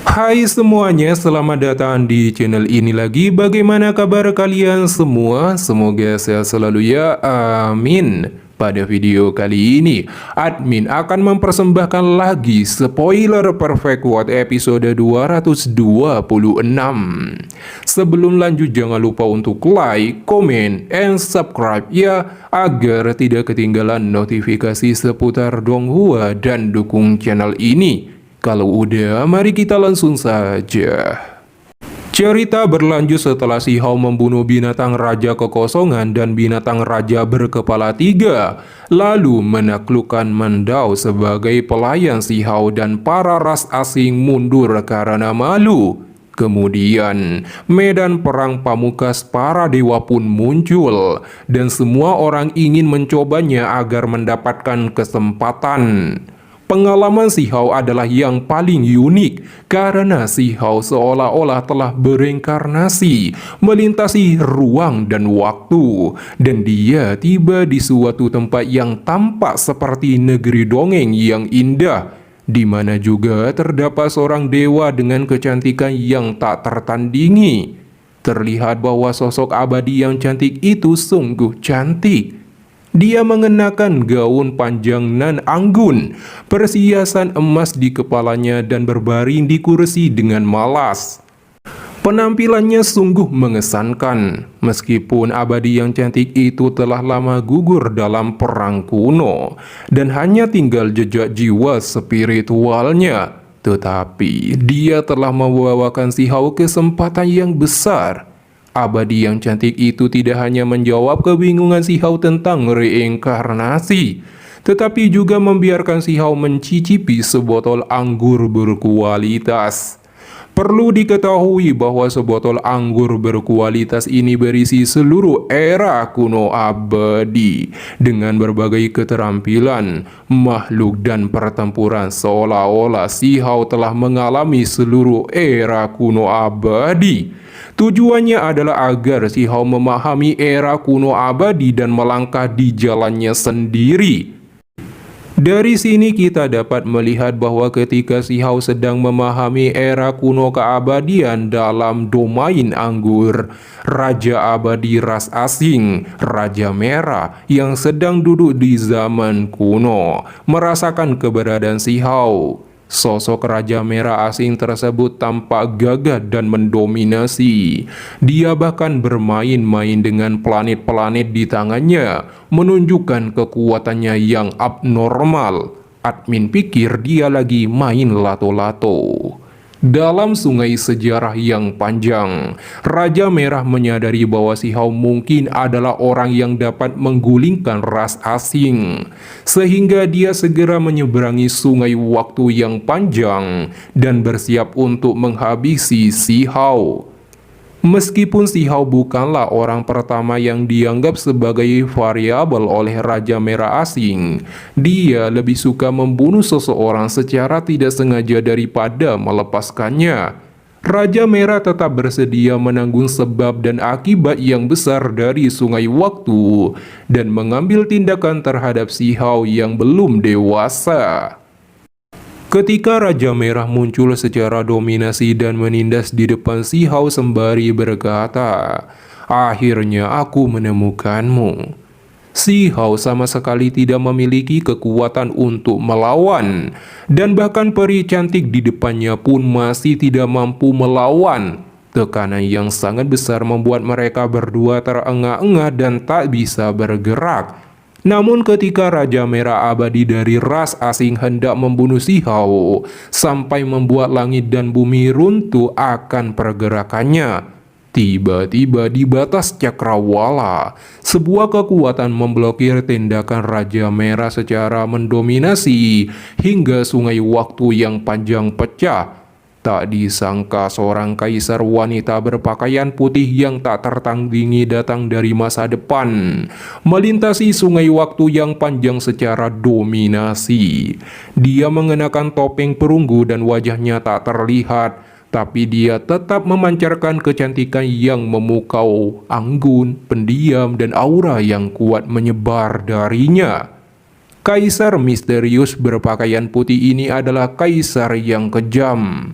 Hai semuanya, selamat datang di channel ini lagi. Bagaimana kabar kalian semua? Semoga sehat selalu ya, amin. Pada video kali ini, admin akan mempersembahkan lagi spoiler Perfect World episode 226. Sebelum lanjut, jangan lupa untuk like, comment, and subscribe ya, agar tidak ketinggalan notifikasi seputar Donghua dan dukung channel ini. Kalau udah, mari kita langsung saja. Cerita berlanjut setelah Si Hao membunuh binatang raja kekosongan dan binatang raja berkepala tiga, lalu menaklukkan Mendao sebagai pelayan Si Hao dan para ras asing mundur karena malu. Kemudian, medan perang pamungkas para dewa pun muncul, dan semua orang ingin mencobanya agar mendapatkan kesempatan. Pengalaman Si Hao adalah yang paling unik karena Si Hao seolah-olah telah bereinkarnasi melintasi ruang dan waktu, dan dia tiba di suatu tempat yang tampak seperti negeri dongeng yang indah, di mana juga terdapat seorang dewa dengan kecantikan yang tak tertandingi. Terlihat bahwa sosok abadi yang cantik itu sungguh cantik. Dia mengenakan gaun panjang nan anggun, perhiasan emas di kepalanya dan berbaring di kursi dengan malas. Penampilannya sungguh mengesankan, meskipun abadi yang cantik itu telah lama gugur dalam perang kuno dan hanya tinggal jejak jiwa spiritualnya. Tetapi dia telah membawakan Si Hao kesempatan yang besar. Abadi yang cantik itu tidak hanya menjawab kebingungan Si Hao tentang reinkarnasi, tetapi juga membiarkan Si Hao mencicipi sebotol anggur berkualitas. Perlu diketahui bahwa sebotol anggur berkualitas ini berisi seluruh era kuno abadi dengan berbagai keterampilan, makhluk dan pertempuran, seolah-olah Si Hao telah mengalami seluruh era kuno abadi. Tujuannya adalah agar Si Hao memahami era kuno abadi dan melangkah di jalannya sendiri. Dari sini kita dapat melihat bahwa ketika Si Hao sedang memahami era kuno keabadian dalam domain anggur, Raja Abadi ras asing, Raja Merah yang sedang duduk di zaman kuno, merasakan keberadaan Si Hao. Sosok Raja Merah asing tersebut tampak gagah dan mendominasi. Dia bahkan bermain-main dengan planet-planet di tangannya, menunjukkan kekuatannya yang abnormal. Admin pikir dia lagi main lato-lato. Dalam sungai sejarah yang panjang, Raja Merah menyadari bahwa Si Hao mungkin adalah orang yang dapat menggulingkan ras asing, sehingga dia segera menyeberangi sungai waktu yang panjang dan bersiap untuk menghabisi Si Hao. Meskipun Si Hao bukanlah orang pertama yang dianggap sebagai variabel oleh Raja Merah asing, dia lebih suka membunuh seseorang secara tidak sengaja daripada melepaskannya. Raja Merah tetap bersedia menanggung sebab dan akibat yang besar dari sungai waktu dan mengambil tindakan terhadap Si Hao yang belum dewasa. Ketika Raja Merah muncul secara dominasi dan menindas di depan Si Hao sembari berkata, "Akhirnya aku menemukanmu." Si Hao sama sekali tidak memiliki kekuatan untuk melawan, dan bahkan peri cantik di depannya pun masih tidak mampu melawan. Tekanan yang sangat besar membuat mereka berdua terengah-engah dan tak bisa bergerak. Namun ketika Raja Merah abadi dari ras asing hendak membunuh Si Hao sampai membuat langit dan bumi runtuh akan pergerakannya, tiba-tiba di batas cakrawala, sebuah kekuatan memblokir tindakan Raja Merah secara mendominasi hingga sungai waktu yang panjang pecah. Tak disangka seorang kaisar wanita berpakaian putih yang tak tertandingi datang dari masa depan, melintasi sungai waktu yang panjang secara dominasi. Dia mengenakan topeng perunggu dan wajahnya tak terlihat, tapi dia tetap memancarkan kecantikan yang memukau, anggun, pendiam, dan aura yang kuat menyebar darinya. Kaisar misterius berpakaian putih ini adalah kaisar yang kejam.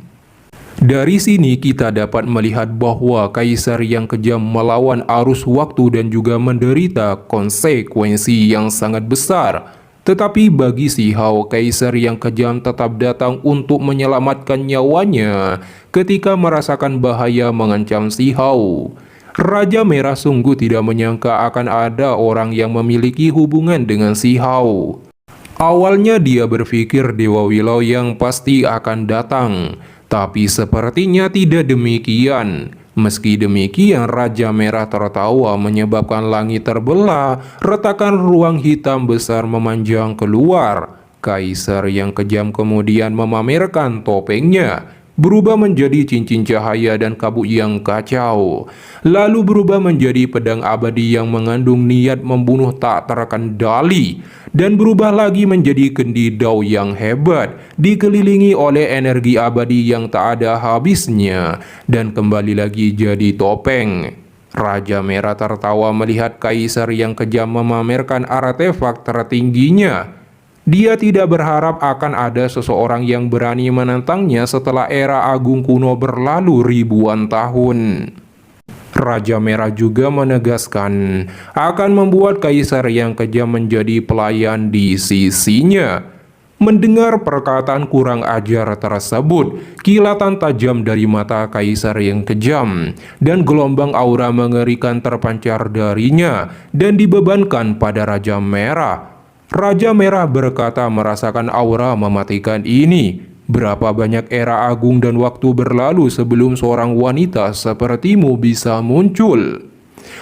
Dari sini kita dapat melihat bahwa kaisar yang kejam melawan arus waktu dan juga menderita konsekuensi yang sangat besar. Tetapi bagi Si Hao, kaisar yang kejam tetap datang untuk menyelamatkan nyawanya ketika merasakan bahaya mengancam Si Hao. Raja Merah sungguh tidak menyangka akan ada orang yang memiliki hubungan dengan Si Hao. Awalnya dia berpikir Dewa Willow yang pasti akan datang, tapi sepertinya tidak demikian. Meski demikian, Raja Merah tertawa menyebabkan langit terbelah, retakan ruang hitam besar memanjang keluar. Kaisar yang kejam kemudian memamerkan topengnya, berubah menjadi cincin cahaya dan kabut yang kacau, lalu berubah menjadi pedang abadi yang mengandung niat membunuh tak terkendali, dan berubah lagi menjadi kendi dao yang hebat, dikelilingi oleh energi abadi yang tak ada habisnya, dan kembali lagi jadi topeng. Raja Merah tertawa melihat kaisar yang kejam memamerkan artefak tertingginya. Dia tidak berharap akan ada seseorang yang berani menentangnya setelah era agung kuno berlalu ribuan tahun. Raja Merah juga menegaskan akan membuat kaisar yang kejam menjadi pelayan di sisinya. Mendengar perkataan kurang ajar tersebut, kilatan tajam dari mata kaisar yang kejam dan gelombang aura mengerikan terpancar darinya dan dibebankan pada Raja Merah. Raja Merah berkata merasakan aura mematikan ini. Berapa banyak era agung dan waktu berlalu sebelum seorang wanita sepertimu bisa muncul.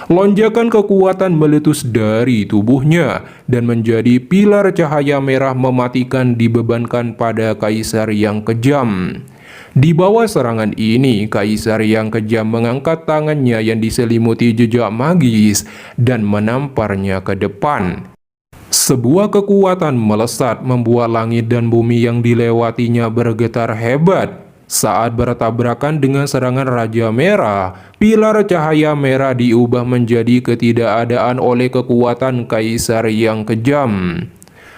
Lonjakan kekuatan meletus dari tubuhnya dan menjadi pilar cahaya merah mematikan dibebankan pada kaisar yang kejam. Di bawah serangan ini, kaisar yang kejam mengangkat tangannya yang diselimuti jejak magis dan menamparnya ke depan. Sebuah kekuatan melesat membuat langit dan bumi yang dilewatinya bergetar hebat. Saat bertabrakan dengan serangan Raja Merah, pilar cahaya merah diubah menjadi ketidakadaan oleh kekuatan kaisar yang kejam.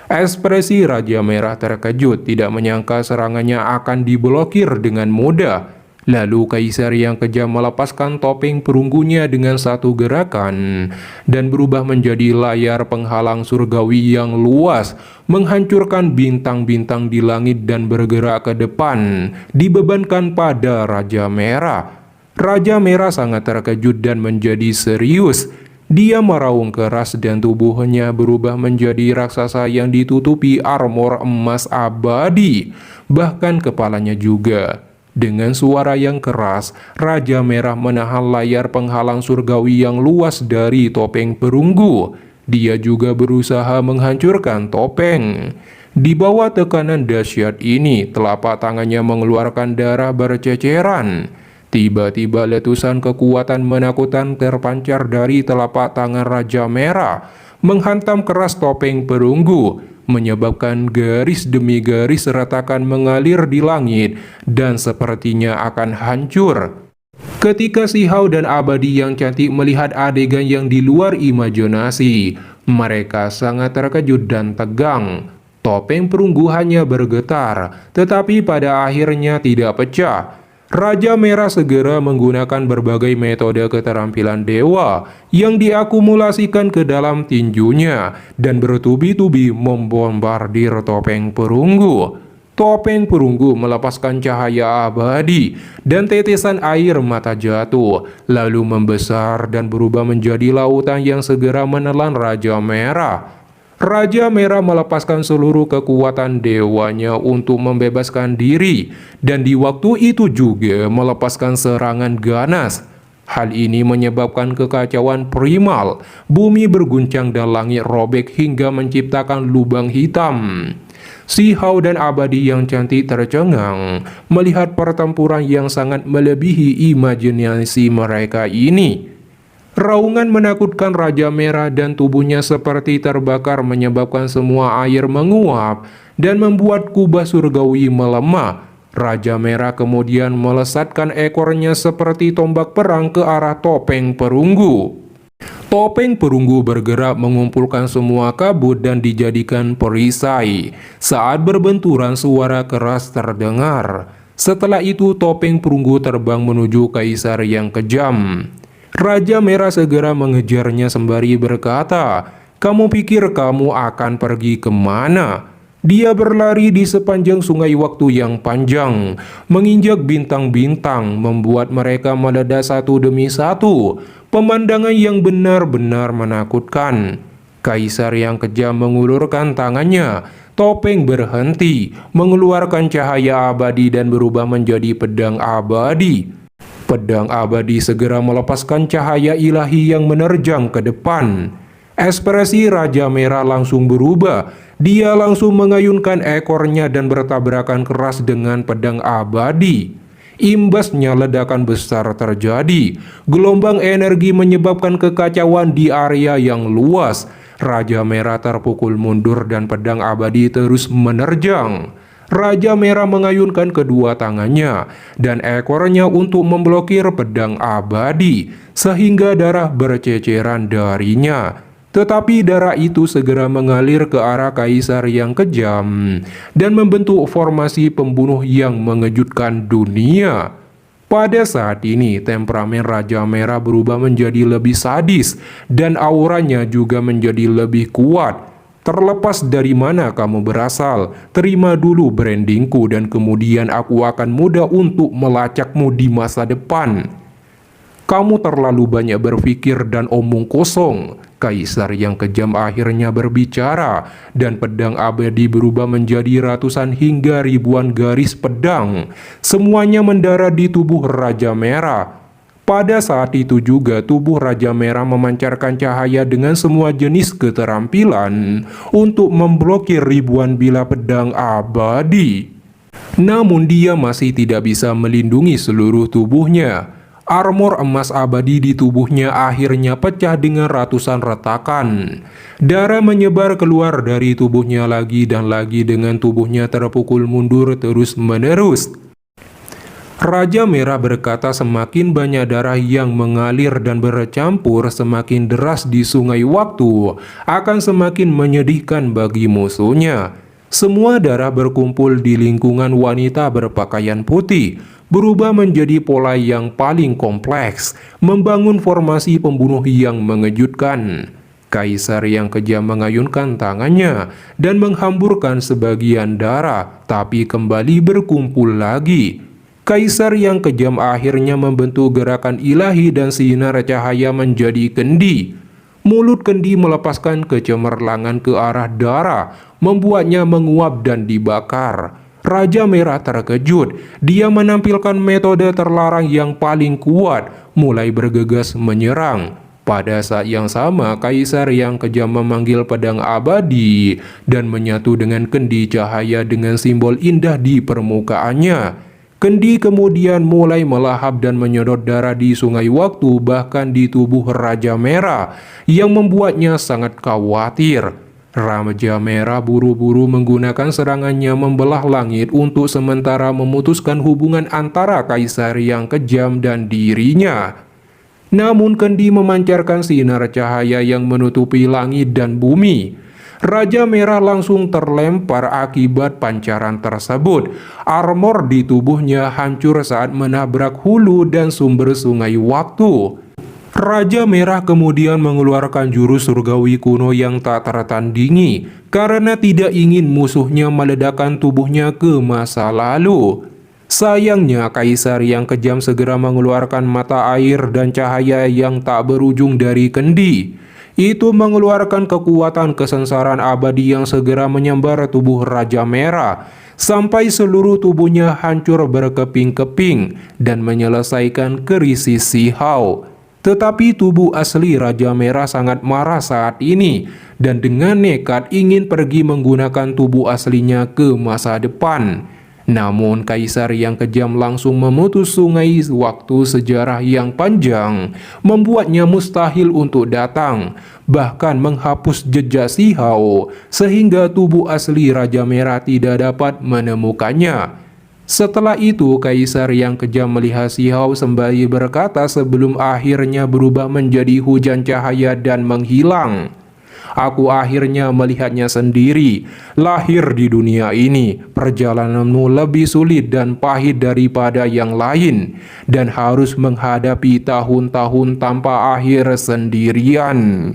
Ekspresi Raja Merah terkejut, tidak menyangka serangannya akan diblokir dengan mudah. Lalu kaisar yang kejam melepaskan topeng perunggunya dengan satu gerakan dan berubah menjadi layar penghalang surgawi yang luas, menghancurkan bintang-bintang di langit dan bergerak ke depan, dibebankan pada Raja Merah. Raja Merah sangat terkejut dan menjadi serius. Dia meraung keras dan tubuhnya berubah menjadi raksasa yang ditutupi armor emas abadi, bahkan kepalanya juga. Dengan suara yang keras, Raja Merah menahan layar penghalang surgawi yang luas dari topeng perunggu. Dia juga berusaha menghancurkan topeng. Di bawah tekanan dahsyat ini, telapak tangannya mengeluarkan darah berceceran. Tiba-tiba letusan kekuatan menakutkan terpancar dari telapak tangan Raja Merah, menghantam keras topeng perunggu, menyebabkan garis demi garis retakan mengalir di langit dan sepertinya akan hancur. Ketika Si Hao dan Abadi yang cantik melihat adegan yang di luar imajinasi, mereka sangat terkejut dan tegang. Topeng perunggu hanya bergetar, tetapi pada akhirnya tidak pecah. Raja Merah segera menggunakan berbagai metode keterampilan dewa yang diakumulasikan ke dalam tinjunya dan bertubi-tubi membombardir topeng perunggu. Topeng perunggu melepaskan cahaya abadi dan tetesan air mata jatuh, lalu membesar dan berubah menjadi lautan yang segera menelan Raja Merah. Raja Merah melepaskan seluruh kekuatan dewanya untuk membebaskan diri, dan di waktu itu juga melepaskan serangan ganas. Hal ini menyebabkan kekacauan primal, bumi berguncang dan langit robek hingga menciptakan lubang hitam. Si Hao dan Abadi yang cantik tercengang melihat pertempuran yang sangat melebihi imajinasi mereka ini. Raungan menakutkan Raja Merah dan tubuhnya seperti terbakar menyebabkan semua air menguap dan membuat kubah surgawi melemah. Raja Merah kemudian melesatkan ekornya seperti tombak perang ke arah topeng perunggu. Topeng perunggu bergerak mengumpulkan semua kabut dan dijadikan perisai. Saat berbenturan suara keras terdengar. Setelah itu topeng perunggu terbang menuju kaisar yang kejam. Raja Merah segera mengejarnya sembari berkata, "Kamu pikir kamu akan pergi kemana?" Dia berlari di sepanjang sungai waktu yang panjang, menginjak bintang-bintang, membuat mereka meledak satu demi satu. Pemandangan yang benar-benar menakutkan. Kaisar yang kejam mengulurkan tangannya. Topeng berhenti, mengeluarkan cahaya abadi dan berubah menjadi pedang abadi. Pedang abadi segera melepaskan cahaya ilahi yang menerjang ke depan. Ekspresi Raja Merah langsung berubah. Dia langsung mengayunkan ekornya dan bertabrakan keras dengan pedang abadi. Imbasnya ledakan besar terjadi. Gelombang energi menyebabkan kekacauan di area yang luas. Raja Merah terpukul mundur dan pedang abadi terus menerjang. Raja Merah mengayunkan kedua tangannya dan ekornya untuk memblokir pedang abadi, sehingga darah berceceran darinya. Tetapi darah itu segera mengalir ke arah kaisar yang kejam dan membentuk formasi pembunuh yang mengejutkan dunia. Pada saat ini, temperamen Raja Merah berubah menjadi lebih sadis dan auranya juga menjadi lebih kuat. Terlepas dari mana kamu berasal, terima dulu brandingku dan kemudian aku akan mudah untuk melacakmu di masa depan. Kamu terlalu banyak berpikir dan omong kosong. Kaisar yang kejam akhirnya berbicara, dan pedang abadi berubah menjadi ratusan hingga ribuan garis pedang. Semuanya mendarat di tubuh Raja Merah. Pada saat itu juga tubuh Raja Merah memancarkan cahaya dengan semua jenis keterampilan untuk memblokir ribuan bilah pedang abadi. Namun dia masih tidak bisa melindungi seluruh tubuhnya. Armor emas abadi di tubuhnya akhirnya pecah dengan ratusan retakan. Darah menyebar keluar dari tubuhnya lagi dan lagi dengan tubuhnya terpukul mundur terus-menerus. Raja Merah berkata, semakin banyak darah yang mengalir dan bercampur semakin deras di sungai waktu akan semakin menyedihkan bagi musuhnya. Semua darah berkumpul di lingkungan wanita berpakaian putih, berubah menjadi pola yang paling kompleks, membangun formasi pembunuh yang mengejutkan. Kaisar yang kejam mengayunkan tangannya dan menghamburkan sebagian darah, tapi kembali berkumpul lagi. Kaisar yang kejam akhirnya membentuk gerakan ilahi dan sinar cahaya menjadi kendi. Mulut kendi melepaskan kecemerlangan ke arah darah, membuatnya menguap dan dibakar. Raja Merah terkejut. Dia menampilkan metode terlarang yang paling kuat, mulai bergegas menyerang. Pada saat yang sama, Kaisar yang kejam memanggil pedang abadi dan menyatu dengan kendi cahaya dengan simbol indah di permukaannya. Kendi kemudian mulai melahap dan menyedot darah di sungai waktu, bahkan di tubuh Raja Merah, yang membuatnya sangat khawatir. Raja Merah buru-buru menggunakan serangannya membelah langit untuk sementara memutuskan hubungan antara Kaisar yang kejam dan dirinya. Namun kendi memancarkan sinar cahaya yang menutupi langit dan bumi. Raja Merah langsung terlempar akibat pancaran tersebut. Armor di tubuhnya hancur saat menabrak hulu dan sumber sungai waktu. Raja Merah kemudian mengeluarkan jurus surgawi kuno yang tak tertandingi karena tidak ingin musuhnya meledakkan tubuhnya ke masa lalu. Sayangnya, Kaisar yang kejam segera mengeluarkan mata air dan cahaya yang tak berujung dari kendi. Itu mengeluarkan kekuatan kesengsaraan abadi yang segera menyambar tubuh Raja Merah sampai seluruh tubuhnya hancur berkeping-keping dan menyelesaikan krisis Sihau. Tetapi tubuh asli Raja Merah sangat marah saat ini dan dengan nekat ingin pergi menggunakan tubuh aslinya ke masa depan. Namun Kaisar yang kejam langsung memutus sungai waktu sejarah yang panjang, membuatnya mustahil untuk datang, bahkan menghapus jejak Sihau, sehingga tubuh asli Raja Merah tidak dapat menemukannya. Setelah itu Kaisar yang kejam melihat Sihau sembari berkata sebelum akhirnya berubah menjadi hujan cahaya dan menghilang. Aku akhirnya melihatnya sendiri. Lahir di dunia ini, perjalananmu lebih sulit dan pahit daripada yang lain, dan harus menghadapi tahun-tahun tanpa akhir sendirian.